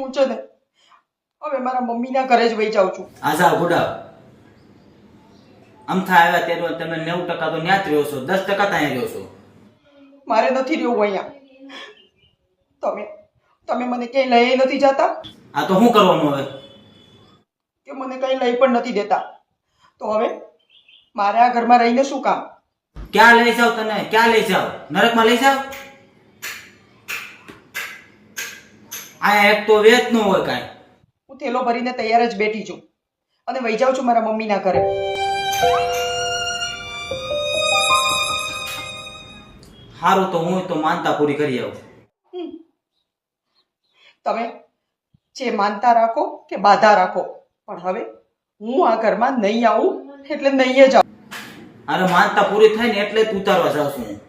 હું છે ને હવે મારા મમ્મીના ઘરે જ વહી જાઉં છું. આ જાઓ ગુડા. અમથા આવ્યા ત્યારે તમે 90% તો ન્યા જ રહ્યો છો, 10% ત્યાં રહ્યો છો. મારે નથી રહેવું અહીંયા. તમે મને ક્યાંય લઈ નથી જતા આ તો શું કરવાનું હવે? કે મને કંઈ લઈ પણ નથી દેતા. તો હવે મારે આ ઘરમાં રહીને શું કામ? ક્યાં લઈ જાવ તને? ક્યાં લઈ જાવ? નરકમાં લઈ જાવ? આ એક તો વેત ન હોય કાંઈ. હું થેલો ભરીને તૈયાર જ બેઠી છું અને વહી જાઉં છું મારા મમ્મીના ઘરે. સારું તો હું તો માનતા પૂરી કરી આવું. તમે જે માનતા રાખો કે બાધા રાખો, પણ હવે હું આ ઘરમાં નહીં આવું એટલે નહીં જ આવું. અરે માનતા પૂરી થાય ને એટલે જ ઉતારવા જાઉં છું હું.